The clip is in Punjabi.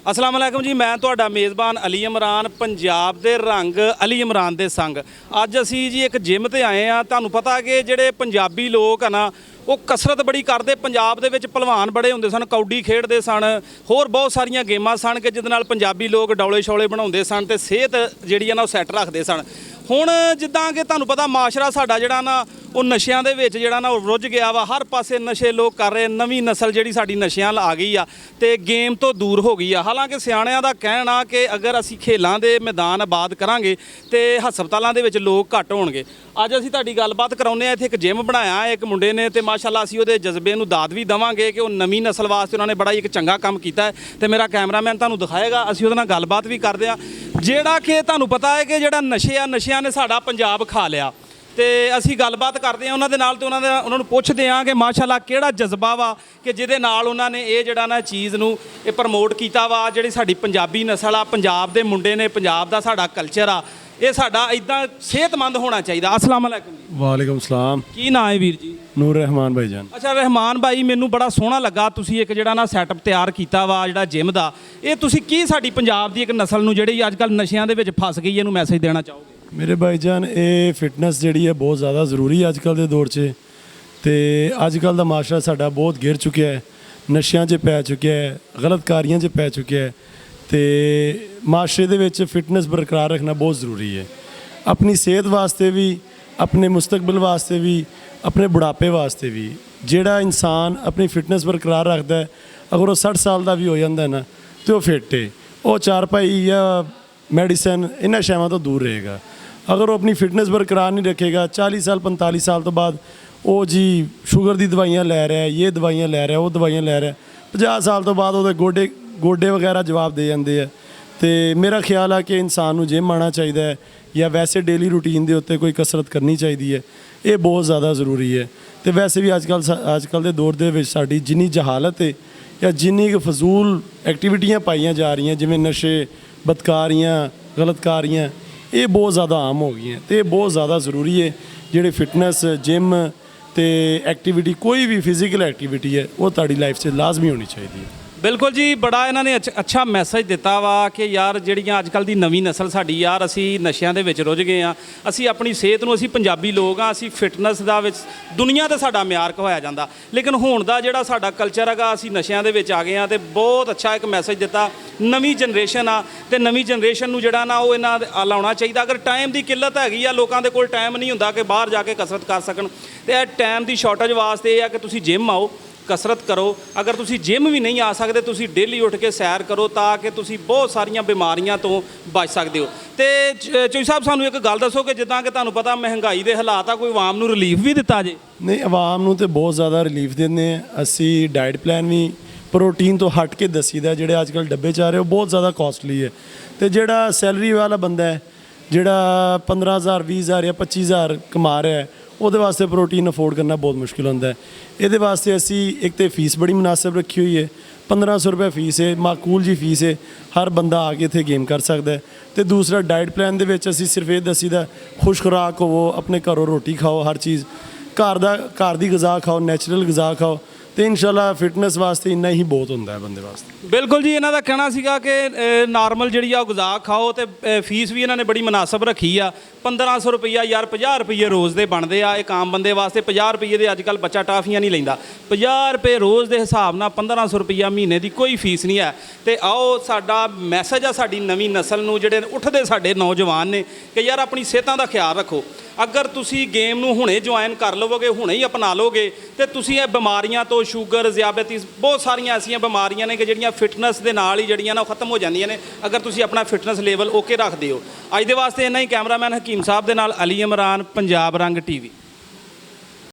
अस्सलाम वालेकुम जी, मैं ਤੁਹਾਡਾ ਮੇਜ਼ਬਾਨ ਅਲੀ ਇਮਰਾਨ, ਪੰਜਾਬ ਦੇ ਰੰਗ ਅਲੀ ਇਮਰਾਨ ਦੇ ਸੰਗ। ਅੱਜ ਅਸੀਂ ਜੀ ਇੱਕ ਜਿਮ ਤੇ ਆਏ ਆ। ਤੁਹਾਨੂੰ ਪਤਾ ਕਿ ਜਿਹੜੇ ਪੰਜਾਬੀ ਲੋਕ ਆ ਨਾ, ਉਹ ਕਸਰਤ ਬੜੀ ਕਰਦੇ। ਪੰਜਾਬ ਦੇ ਵਿੱਚ ਪਹਿਲਵਾਨ ਬੜੇ ਹੁੰਦੇ ਸਨ, ਕੌਡੀ ਖੇਡਦੇ ਸਨ, ਹੋਰ ਬਹੁਤ ਸਾਰੀਆਂ ਗੇਮਾਂ ਸਨ ਕਿ ਜਿਹਦੇ ਨਾਲ ਪੰਜਾਬੀ ਲੋਕ ਡੌਲੇ ਛੌਲੇ ਬਣਾਉਂਦੇ ਸਨ ਤੇ ਸਿਹਤ ਜਿਹੜੀ ਆ ਨਾ ਉਹ ਸੈੱਟ ਰੱਖਦੇ ਸਨ। ਹੁਣ ਜਿੱਦਾਂ ਕਿ ਤੁਹਾਨੂੰ ਪਤਾ ਮਾਸ਼ਰਾ ਸਾਡਾ ਜਿਹੜਾ ਨਾ ਉਹ ਨਸ਼ਿਆਂ ਦੇ ਵਿੱਚ ਜਿਹੜਾ ਨਾ ਉਹ ਰੁੱਝ ਗਿਆ ਵਾ। ਹਰ ਪਾਸੇ ਨਸ਼ੇ ਲੋਕ ਕਰ ਰਹੇ। ਨਵੀਂ ਨਸਲ ਜਿਹੜੀ ਸਾਡੀ ਨਸ਼ਿਆਂ ਆ ਗਈ ਆ ਤੇ ਗੇਮ ਤੋਂ ਦੂਰ ਹੋ ਗਈ ਆ। ਹਾਲਾਂਕਿ ਸਿਆਣਿਆਂ ਦਾ ਕਹਿਣਾ ਕਿ ਅਗਰ ਅਸੀਂ ਖੇਲਾਂ ਦੇ ਮੈਦਾਨ ਆਬਾਦ ਕਰਾਂਗੇ ਤੇ ਹਸਪਤਾਲਾਂ ਦੇ ਵਿੱਚ ਲੋਕ ਘੱਟ ਹੋਣਗੇ। ਅੱਜ ਅਸੀਂ ਤੁਹਾਡੀ ਗੱਲਬਾਤ ਕਰਾਉਂਦੇ ਆ। ਇੱਥੇ ਇੱਕ ਜਿਮ ਬਣਾਇਆ ਇੱਕ ਮੁੰਡੇ ਨੇ ਤੇ ਮਾਸ਼ਾਅੱਲਾ ਅਸੀਂ ਉਹਦੇ ਜਜ਼ਬੇ ਨੂੰ ਦਾਦ ਵੀ ਦੇਵਾਂਗੇ ਕਿ ਉਹ ਨਵੀਂ ਨਸਲ ਵਾਸਤੇ ਉਹਨਾਂ ਨੇ ਬੜਾ ਇੱਕ ਚੰਗਾ ਕੰਮ ਕੀਤਾ ਹੈ ਤੇ ਮੇਰਾ ਕੈਮਰਾਮੈਨ ਤੁਹਾਨੂੰ ਦਿਖਾਏਗਾ। ਅਸੀਂ ਉਹਦੇ ਨਾਲ ਗੱਲਬਾਤ ਵੀ ਕਰਦੇ ਆ। ਜਿਹੜਾ ਕਿ ਤੁਹਾਨੂੰ ਪਤਾ ਹੈ ਕਿ ਜਿਹੜਾ ਨਸ਼ਿਆਂ ਨੇ ਸਾਡਾ ਪੰਜਾਬ ਖਾ ਲਿਆ ਤੇ ਅਸੀਂ ਗੱਲਬਾਤ ਕਰਦੇ ਆ ਉਹਨਾਂ ਦੇ ਨਾਲ ਤੇ ਉਹਨਾਂ ਨੂੰ ਪੁੱਛਦੇ ਆ ਕਿ ਮਾਸ਼ਾਅੱਲਾ ਕਿਹੜਾ ਜਜ਼ਬਾ ਵਾ ਕਿ ਜਿਹਦੇ ਨਾਲ ਉਹਨਾਂ ਨੇ ਇਹ ਜਿਹੜਾ ਨਾ ਚੀਜ਼ ਨੂੰ ਇਹ ਪ੍ਰਮੋਟ ਕੀਤਾ ਵਾ। ਜਿਹੜੀ ਸਾਡੀ ਪੰਜਾਬੀ ਨਸਲ ਆ, ਪੰਜਾਬ ਦੇ ਮੁੰਡੇ ਨੇ, ਪੰਜਾਬ ਦਾ ਸਾਡਾ ਕਲਚਰ ਆ, ਇਹ ਸਾਡਾ ਇਦਾਂ ਸਿਹਤਮੰਦ ਹੋਣਾ ਚਾਹੀਦਾ। अस्सलाम वालेकुम जी। वालेकुम सलाम। ਕੀ ਨਾਂ ਹੈ ਵੀਰ ਜੀ? ਨੂਰ ਰਹਿਮਾਨ ਭਾਈ ਜਾਨ। ਅੱਛਾ ਰਹਿਮਾਨ ਭਾਈ, ਮੈਨੂੰ ਬੜਾ ਸੋਹਣਾ ਲੱਗਾ ਤੁਸੀਂ ਇੱਕ ਜਿਹੜਾ ਨਾ ਸੈਟਅਪ ਤਿਆਰ ਕੀਤਾ ਵਾ ਜਿਹੜਾ ਜਿਮ ਦਾ। ਇਹ ਤੁਸੀਂ ਕੀ ਸਾਡੀ ਪੰਜਾਬ ਦੀ ਇੱਕ ਨਸਲ ਨੂੰ ਜਿਹੜੀ ਅੱਜ ਕੱਲ੍ਹ ਨਸ਼ਿਆਂ ਦੇ ਵਿੱਚ ਫਸ ਗਈ ਇਹਨੂੰ ਮੈਸੇਜ ਦੇਣਾ ਚਾਹੋਗੇ? ਮੇਰੇ ਭਾਈ ਜਾਨ, ਇਹ ਫਿਟਨੈਸ ਜਿਹੜੀ ਹੈ ਬਹੁਤ ਜ਼ਿਆਦਾ ਜ਼ਰੂਰੀ ਹੈ ਅੱਜ ਕੱਲ੍ਹ ਦੇ ਦੌਰ 'ਚ। ਤੇ ਅੱਜ ਕੱਲ੍ਹ ਦਾ ਮਾਸ਼ਰਾ ਸਾਡਾ ਬਹੁਤ ਗਿਰ ਚੁੱਕਿਆ ਹੈ, ਨਸ਼ਿਆਂ 'ਚ ਪੈ ਚੁੱਕਿਆ ਹੈ, ਗਲਤ ਕਾਰੀਆਂ 'ਚ ਪੈ ਚੁੱਕਿਆ ਹੈ। ਤੇ ਮਾਸ਼ਰੇ ਦੇ ਵਿੱਚ ਫਿਟਨੈਸ ਬਰਕਰਾਰ ਰੱਖਣਾ ਬਹੁਤ ਜ਼ਰੂਰੀ ਹੈ, ਆਪਣੀ ਸਿਹਤ ਵਾਸਤੇ ਵੀ, ਆਪਣੇ ਮੁਸਤਕਬਲ ਵਾਸਤੇ ਵੀ, ਆਪਣੇ ਬੁਢਾਪੇ ਵਾਸਤੇ ਵੀ। ਜਿਹੜਾ ਇਨਸਾਨ ਆਪਣੀ ਫਿਟਨੈਸ ਬਰਕਰਾਰ ਰੱਖਦਾ ਹੈ, ਅਗਰ ਉਹ 60 ਸਾਲ ਦਾ ਵੀ ਹੋ ਜਾਂਦਾ ਨਾ ਤੇ ਉਹ ਫਿੱਟ ਹੈ। ਉਹ ਚਾਰਪਾਈ ਜਾਂ ਮੈਡੀਸਨ ਇਹਨਾਂ ਸ਼ੈਵਾਂ ਤੋਂ ਦੂਰ ਰਹੇਗਾ। ਅਗਰ ਉਹ ਆਪਣੀ ਫਿਟਨੈਸ ਬਰਕਰਾਰ ਨਹੀਂ ਰੱਖੇਗਾ, 40 ਸਾਲ 45 ਸਾਲ ਤੋਂ ਬਾਅਦ ਉਹ ਜੀ ਸ਼ੂਗਰ ਦੀ ਦਵਾਈਆਂ ਲੈ ਰਿਹਾ, ਇਹ ਦਵਾਈਆਂ ਲੈ ਰਿਹਾ, ਉਹ ਦਵਾਈਆਂ ਲੈ ਰਿਹਾ, 50 ਸਾਲ ਤੋਂ ਬਾਅਦ ਉਹਦੇ ਗੋਡੇ ਵਗੈਰਾ ਜਵਾਬ ਦੇ ਜਾਂਦੇ ਆ। ਤੇ ਮੇਰਾ ਖਿਆਲ ਆ ਕਿ ਇਨਸਾਨ ਨੂੰ ਜਿਮ ਆਉਣਾ ਚਾਹੀਦਾ ਹੈ ਜਾਂ ਵੈਸੇ ਡੇਲੀ ਰੂਟੀਨ ਦੇ ਉੱਤੇ ਕੋਈ ਕਸਰਤ ਕਰਨੀ ਚਾਹੀਦੀ ਹੈ। ਇਹ ਬਹੁਤ ਜ਼ਿਆਦਾ ਜ਼ਰੂਰੀ ਹੈ। ਤੇ ਵੈਸੇ ਵੀ ਅੱਜ ਕੱਲ੍ਹ ਦੇ ਦੌਰ ਦੇ ਵਿੱਚ ਸਾਡੀ ਜਿੰਨੀ ਜਹਾਲਤ ਹੈ ਜਾਂ ਜਿੰਨੀ ਕੁ ਫਜ਼ੂਲ ਐਕਟੀਵਿਟੀਆਂ ਪਾਈਆਂ ਜਾ ਰਹੀਆਂ, ਜਿਵੇਂ ਨਸ਼ੇ, ਬਦਕਾਰੀਆਂ, ਗਲਤਕਾਰੀਆਂ, ਇਹ ਬਹੁਤ ਜ਼ਿਆਦਾ ਆਮ ਹੋ ਗਈਆਂ। ਤੇ ਇਹ ਬਹੁਤ ਜ਼ਿਆਦਾ ਜ਼ਰੂਰੀ ਹੈ ਜਿਹੜੇ ਫਿਟਨੈਸ, ਜਿਮ ਤੇ ਐਕਟੀਵਿਟੀ, ਕੋਈ ਵੀ ਫਿਜ਼ੀਕਲ ਐਕਟੀਵਿਟੀ ਹੈ ਉਹ ਤੁਹਾਡੀ ਲਾਈਫ 'ਚ ਲਾਜ਼ਮੀ ਹੋਣੀ ਚਾਹੀਦੀ ਹੈ। ਬਿਲਕੁਲ ਜੀ, ਬੜਾ ਇਹਨਾਂ ਨੇ ਅੱਛਾ ਮੈਸੇਜ ਦਿੱਤਾ ਵਾ ਕਿ ਯਾਰ ਜਿਹੜੀਆਂ ਅੱਜ ਕੱਲ੍ਹ ਦੀ ਨਵੀਂ ਨਸਲ ਸਾਡੀ, ਯਾਰ ਅਸੀਂ ਨਸ਼ਿਆਂ ਦੇ ਵਿੱਚ ਰੁੱਝ ਗਏ ਆ। ਅਸੀਂ ਆਪਣੀ ਸਿਹਤ ਨੂੰ, ਅਸੀਂ ਪੰਜਾਬੀ ਲੋਕ ਆ, ਅਸੀਂ ਫਿਟਨੈਸ ਦਾ ਵਿੱਚ ਦੁਨੀਆ 'ਤੇ ਸਾਡਾ ਮਿਆਰ ਕਹਾਇਆ ਜਾਂਦਾ, ਲੇਕਿਨ ਹੁਣ ਦਾ ਜਿਹੜਾ ਸਾਡਾ ਕਲਚਰ ਹੈਗਾ ਅਸੀਂ ਨਸ਼ਿਆਂ ਦੇ ਵਿੱਚ ਆ ਗਏ ਆ। ਤੇ ਬਹੁਤ ਅੱਛਾ ਇੱਕ ਮੈਸੇਜ ਦਿੱਤਾ। ਨਵੀਂ ਜਨਰੇਸ਼ਨ ਆ ਤੇ ਨਵੀਂ ਜਨਰੇਸ਼ਨ ਨੂੰ ਜਿਹੜਾ ਨਾ ਉਹ ਇਹਨਾਂ ਲਾਉਣਾ ਚਾਹੀਦਾ। ਅਗਰ ਟਾਈਮ ਦੀ ਕਿੱਲਤ ਹੈਗੀ ਆ, ਲੋਕਾਂ ਦੇ ਕੋਲ ਟਾਈਮ ਨਹੀਂ ਹੁੰਦਾ ਕਿ ਬਾਹਰ ਜਾ ਕੇ ਕਸਰਤ ਕਰ ਸਕਣ, ਤੇ ਇਹ ਟਾਈਮ ਦੀ ਸ਼ਾਰਟੇਜ ਵਾਸਤੇ ਇਹ ਆ ਕਿ ਤੁਸੀਂ ਜਿਮ ਆਓ, ਕਸਰਤ ਕਰੋ। ਅਗਰ ਤੁਸੀਂ ਜਿਮ ਵੀ ਨਹੀਂ ਆ ਸਕਦੇ, ਤੁਸੀਂ ਡੇਲੀ ਉੱਠ ਕੇ ਸੈਰ ਕਰੋ ਤਾਂ ਕਿ ਤੁਸੀਂ ਬਹੁਤ ਸਾਰੀਆਂ ਬਿਮਾਰੀਆਂ ਤੋਂ ਬਚ ਸਕਦੇ ਹੋ। ਤੇ ਚੋਈ ਸਾਹਿਬ, ਸਾਨੂੰ ਇੱਕ ਗੱਲ ਦੱਸੋ ਕਿ ਜਿੱਦਾਂ ਕਿ ਤੁਹਾਨੂੰ ਪਤਾ ਮਹਿੰਗਾਈ ਦੇ ਹਾਲਾਤ ਆ, ਕੋਈ ਆਵਾਮ ਨੂੰ ਰਿਲੀਫ ਵੀ ਦਿੱਤਾ ਜੇ? ਨਹੀਂ, ਆਵਾਮ ਨੂੰ ਤੇ ਬਹੁਤ ਜ਼ਿਆਦਾ ਰਿਲੀਫ ਦਿੰਦੇ ਆ ਅਸੀਂ। ਡਾਈਟ ਪਲਾਨ ਵੀ ਪ੍ਰੋਟੀਨ ਤੋਂ ਹਟ ਕੇ ਦੱਸੀਦਾ। ਜਿਹੜੇ ਅੱਜ ਕੱਲ੍ਹ ਡੱਬੇ 'ਚ ਆ ਰਹੇ ਉਹ ਬਹੁਤ ਜ਼ਿਆਦਾ ਕਾਸਟਲੀ ਹੈ। ਤੇ ਜਿਹੜਾ ਸੈਲਰੀ ਵਾਲਾ ਬੰਦਾ ਹੈ, ਜਿਹੜਾ 15,000 20,000 ਜਾਂ 25,000 ਕਮਾ ਰਿਹਾ ਹੈ, ਉਹਦੇ ਵਾਸਤੇ ਪ੍ਰੋਟੀਨ ਅਫੋਰਡ ਕਰਨਾ ਬਹੁਤ ਮੁਸ਼ਕਿਲ ਹੁੰਦਾ ਹੈ। ਇਹਦੇ ਵਾਸਤੇ ਅਸੀਂ ਇੱਕ ਤਾਂ ਫੀਸ ਬੜੀ ਮੁਨਾਸਿਬ ਰੱਖੀ ਹੋਈ ਹੈ, 1500 ਰੁਪਏ ਫੀਸ ਹੈ, ਮਾਕੂਲ ਜੀ ਫੀਸ ਹੈ। ਹਰ ਬੰਦਾ ਆ ਕੇ ਇੱਥੇ ਗੇਮ ਕਰ ਸਕਦਾ ਹੈ। ਤੇ ਦੂਸਰਾ ਡਾਈਟ ਪਲਾਨ ਦੇ ਵਿੱਚ ਅਸੀਂ ਸਿਰਫ ਇਹ ਦੱਸੀਦਾ ਖੁਸ਼ ਖੁਰਾਕ ਹੋਵੋ, ਆਪਣੇ ਘਰੋਂ ਰੋਟੀ ਖਾਓ, ਹਰ ਚੀਜ਼ ਘਰ ਦੀ ਗਜ਼ਾ ਖਾਓ, ਨੈਚੁਰਲ ਗਜ਼ਾ ਖਾਓ, ਤੇ ਇਨਸ਼ਾਅੱਲਾ ਫਿਟਨੈਸ ਵਾਸਤੇ ਇੰਨਾ ਹੀ ਬਹੁਤ ਹੁੰਦਾ ਹੈ ਬੰਦੇ ਵਾਸਤੇ। ਬਿਲਕੁਲ ਜੀ, ਇਹਨਾਂ ਦਾ ਕਹਿਣਾ ਸੀਗਾ ਕਿ ਨਾਰਮਲ ਜਿਹੜੀ ਆ ਉਹ ਗਜ਼ਾ ਖਾਓ ਤੇ ਫੀਸ ਵੀ ਇਹਨਾਂ ਨੇ ਬੜੀ ਮੁਨਾਸਬ ਰੱਖੀ ਆ। 1500 ਰੁਪਈਆ, ਯਾਰ 50 ਰੁਪਈਏ ਰੋਜ਼ ਦੇ ਬਣਦੇ ਆ ਇੱਕ ਆਮ ਬੰਦੇ ਵਾਸਤੇ। 50 ਰੁਪਈਏ ਦੇ ਅੱਜ ਕੱਲ੍ਹ ਬੱਚਾ ਟਾਫੀਆਂ ਨਹੀਂ ਲੈਂਦਾ। 50 ਰੁਪਏ ਰੋਜ਼ ਦੇ ਹਿਸਾਬ ਨਾਲ 1500 ਰੁਪਈਆ ਮਹੀਨੇ ਦੀ ਕੋਈ ਫੀਸ ਨਹੀਂ ਹੈ। ਤੇ ਆਓ ਸਾਡਾ ਮੈਸੇਜ ਆ ਸਾਡੀ ਨਵੀਂ ਨਸਲ ਨੂੰ, ਜਿਹੜੇ ਉੱਠਦੇ ਸਾਡੇ ਨੌਜਵਾਨ ਨੇ, ਕਿ ਯਾਰ ਆਪਣੀ ਸਿਹਤਾਂ ਦਾ ਖਿਆਲ ਰੱਖੋ। ਅਗਰ ਤੁਸੀਂ ਗੇਮ ਨੂੰ ਹੁਣੇ ਜੁਆਇਨ ਕਰ ਲਵੋਗੇ, ਹੁਣੇ ਹੀ ਅਪਣਾ ਲਓਗੇ, ਤੇ ਤੁਸੀਂ ਇਹ ਬਿਮਾਰੀਆਂ ਤੋਂ, ਸ਼ੂਗਰ, ਜ਼ਿਆਬਤੀਸ, ਬਹੁਤ ਸਾਰੀਆਂ ਐਸੀਆਂ ਬਿਮਾਰੀਆਂ ਨੇ ਕਿ ਜਿਹੜੀਆਂ ਫਿਟਨੈਸ ਦੇ ਨਾਲ ਹੀ ਜਿਹੜੀਆਂ ਨਾ ਉਹ ਖਤਮ ਹੋ ਜਾਂਦੀਆਂ ਨੇ ਅਗਰ ਤੁਸੀਂ ਆਪਣਾ ਫਿਟਨੈਸ ਲੈਵਲ ਓਕੇ ਰੱਖਦੇ ਹੋ। ਅੱਜ ਦੇ ਵਾਸਤੇ ਇੰਨਾ ਹੀ। ਕੈਮਰਾਮੈਨ ਹਕੀਮ ਸਾਹਿਬ ਦੇ ਨਾਲ ਅਲੀ ਇਮਰਾਨ, ਪੰਜਾਬ ਰੰਗ TV।